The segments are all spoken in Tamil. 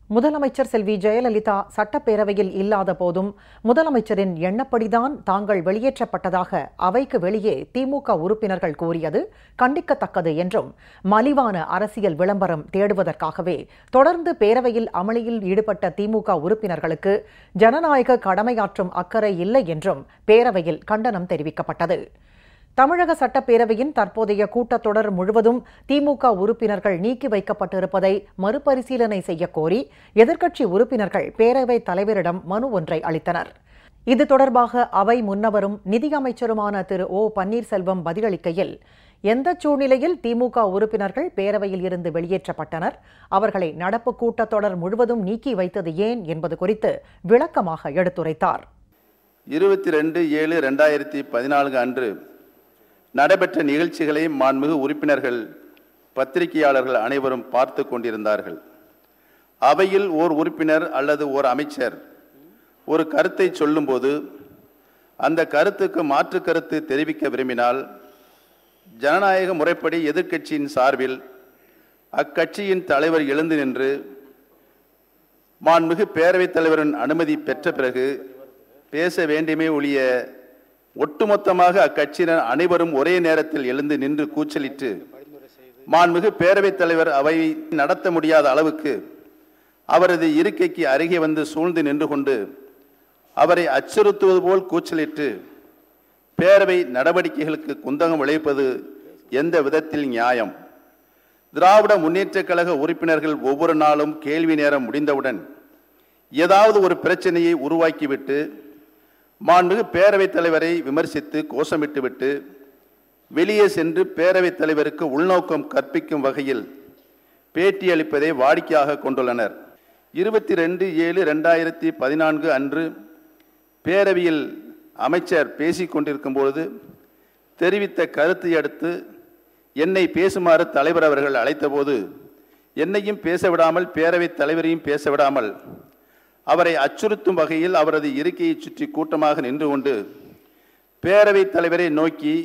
முதலமைச்சர் செல்வி ஜெயலலிதா சட்டப்பேரவையில் இல்லாத போதும் முதலமைச்சரின் எண்ணப்படிதான் தாங்கள் வெளியேற்றப்பட்டதாக அவைக்கு வெளியே திமுக உறுப்பினர்கள் கூறியது கண்டிக்கத்தக்கது என்றும், மலிவான அரசியல் விளம்பரம் தேடுவதற்காகவே தொடர்ந்து பேரவையில் அமளியில் ஈடுபட்ட திமுக உறுப்பினர்களுக்கு ஜனநாயக கடமையாற்றும் அக்கறை இல்லை என்றும் பேரவையில் கண்டனம் தெரிவிக்கப்பட்டது. தமிழக சட்டப்பேரவையின் தற்போதைய கூட்டத்தொடர் முழுவதும் திமுக உறுப்பினர்கள் நீக்கி வைக்கப்பட்டிருப்பதை மறுபரிசீலனை செய்யக்கோரி எதிர்க்கட்சி உறுப்பினர்கள் பேரவைத் தலைவரிடம் மனு ஒன்றை அளித்தனர். இது தொடர்பாக அவை முன்னவரும் நிதியமைச்சருமான திரு ஓ பன்னீர்செல்வம் பதிலளிக்கையில், எந்த சூழ்நிலையில் திமுக உறுப்பினர்கள் பேரவையில் இருந்து வெளியேற்றப்பட்டனர், அவர்களை நடப்பு கூட்டத்தொடர் முழுவதும் நீக்கி வைத்தது ஏன் என்பது குறித்து விளக்கமாக எடுத்துரைத்தார். 22/7/2014 அன்று நடைபெற்ற நிகழ்ச்சிகளை மாண்புமிகு உறுப்பினர்கள், பத்திரிகையாளர்கள் அனைவரும் பார்த்து கொண்டிருந்தார்கள். அவையில் ஓர் உறுப்பினர் அல்லது ஓர் அமைச்சர் ஒரு கருத்தை சொல்லும்போது அந்த கருத்துக்கு மாற்று கருத்து தெரிவிக்க விரும்பினால் ஜனநாயக முறைப்படி எதிர்க்கட்சியின் சார்பில் அக்கட்சியின் தலைவர் எழுந்து நின்று மாண்புமிகு பேரவைத் தலைவரின் அனுமதி பெற்ற பிறகு பேச வேண்டுமே ஒழிய ஒட்டுமொத்தமாக அக்கட்சியினர் அனைவரும் ஒரே நேரத்தில் எழுந்து நின்று கூச்சலிட்டு மாண்புமிகு பேரவைத் தலைவர் அவை நடத்த முடியாத அளவுக்கு அவரது இருக்கைக்கு அருகே வந்து சூழ்ந்து நின்று கொண்டு அவரை அச்சுறுத்துவது போல் கூச்சலிட்டு பேரவை நடவடிக்கைகளுக்கு குந்தகம் விளைவிப்பது எந்த விதத்தில் நியாயம்? திராவிட முன்னேற்றக் கழக உறுப்பினர்கள் ஒவ்வொரு நாளும் கேள்வி நேரம் முடிந்தவுடன் ஏதாவது ஒரு பிரச்சனையை உருவாக்கிவிட்டு மாண்புமிகு பேரவைத் தலைவரை விமர்சித்து கோஷமிட்டுவிட்டு வெளியே சென்று பேரவைத் தலைவருக்கு உள்நோக்கம் கற்பிக்கும் வகையில் பேட்டியளிப்பதை வாடிக்கையாக கொண்டுள்ளனர். 22/7/2014 அன்று பேரவையில் அமைச்சர் பேசிக் கொண்டிருக்கும் பொழுது தெரிவித்த கருத்தை அடுத்து என்னை பேசுமாறு தலைவர் அவர்கள் அழைத்தபோது என்னையும் பேசவிடாமல் பேரவைத் தலைவரையும் பேசவிடாமல் அவரை அச்சுறுத்தும் வகையில் அவரது இருக்கையை சுற்றி கூட்டமாக நின்று கொண்டு பேரவைத் தலைவரை நோக்கி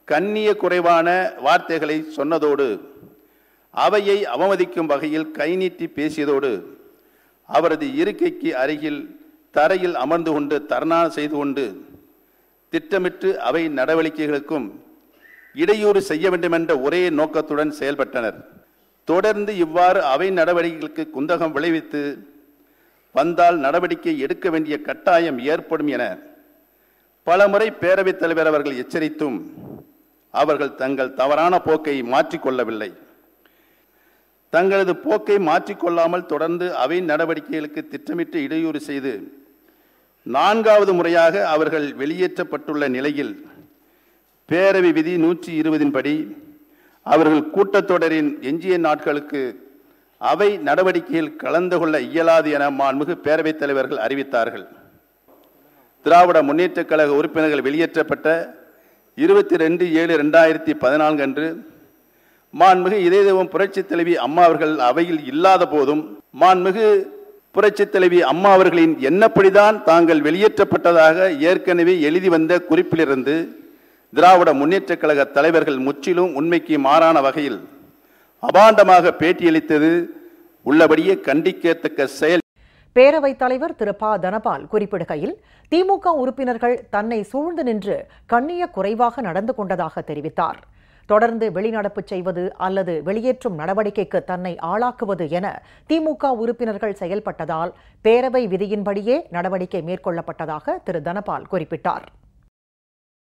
கண்ணிய குறைவான வார்த்தைகளை சொன்னதோடு அவையை அவமதிக்கும் வகையில் கை நீட்டி பேசியதோடு அவரது இருக்கைக்கு அருகில் தரையில் அமர்ந்து கொண்டு தர்ணா செய்து கொண்டு திட்டமிட்டு அவை நடவடிக்கைகளுக்கும் இடையூறு செய்ய வேண்டுமென்ற ஒரே நோக்கத்துடன் செயல்பட்டனர். தொடர்ந்து இவ்வாறு அவை நடவடிக்கைகளுக்கு குந்தகம் விளைவித்து வந்தால் நடவடிக்கை எடுக்க வேண்டிய கட்டாயம் ஏற்படும் என பலமுறை பேரவைத் தலைவர் அவர்கள் எச்சரித்தும் அவர்கள் தங்கள் தவறான போக்கை மாற்றிக்கொள்ளவில்லை. தங்களது போக்கை மாற்றிக்கொள்ளாமல் தொடர்ந்து அவை நடவடிக்கைகளுக்கு திட்டமிட்டு இடையூறு செய்து 4வது முறையாக அவர்கள் வெளியேற்றப்பட்டுள்ள நிலையில் பேரவை விதி 120 படி அவர்கள் கூட்டத்தொடரின் எஞ்சிய நாட்களுக்கு அவை நடவடிக்கையில் கலந்து கொள்ள இயலாது என மாண்புமிகு பேரவைத் தலைவர்கள் அறிவித்தார்கள். திராவிட முன்னேற்றக் கழக உறுப்பினர்கள் வெளியேற்றப்பட்ட 22/7/2014 அன்று மாண்புமிகு இதயதெய்வம் புரட்சித் தலைவி அம்மா அவர்கள் அவையில் இல்லாத போதும் மாண்புமிகு புரட்சித் தலைவி அம்மா அவர்களின் எண்ணப்படிதான் தாங்கள் வெளியேற்றப்பட்டதாக ஏற்கனவே எழுதி வந்த குறிப்பிலிருந்து திராவிட முன்னேற்றக் கழக தலைவர்கள் முற்றிலும் உண்மைக்கு மாறான வகையில் அபாண்டமாக பேட்டியளித்தது உள்ளபடியே கண்டிக்கத்தக்க செயல். பேரவைத் தலைவர் திரு ப தனபால் குறிப்பிடுகையில், திமுக உறுப்பினர்கள் தன்னை சூழ்ந்து நின்று கண்ணிய குறைவாக நடந்து கொண்டதாக தெரிவித்தார். தொடர்ந்து வெளிநடப்பு செய்வது அல்லது வெளியேற்றும் நடவடிக்கைக்கு தன்னை ஆளாக்குவது என திமுக உறுப்பினர்கள் செயல்பட்டதால் பேரவை விதியின்படியே நடவடிக்கை மேற்கொள்ளப்பட்டதாக திரு தனபால் குறிப்பிட்டார்.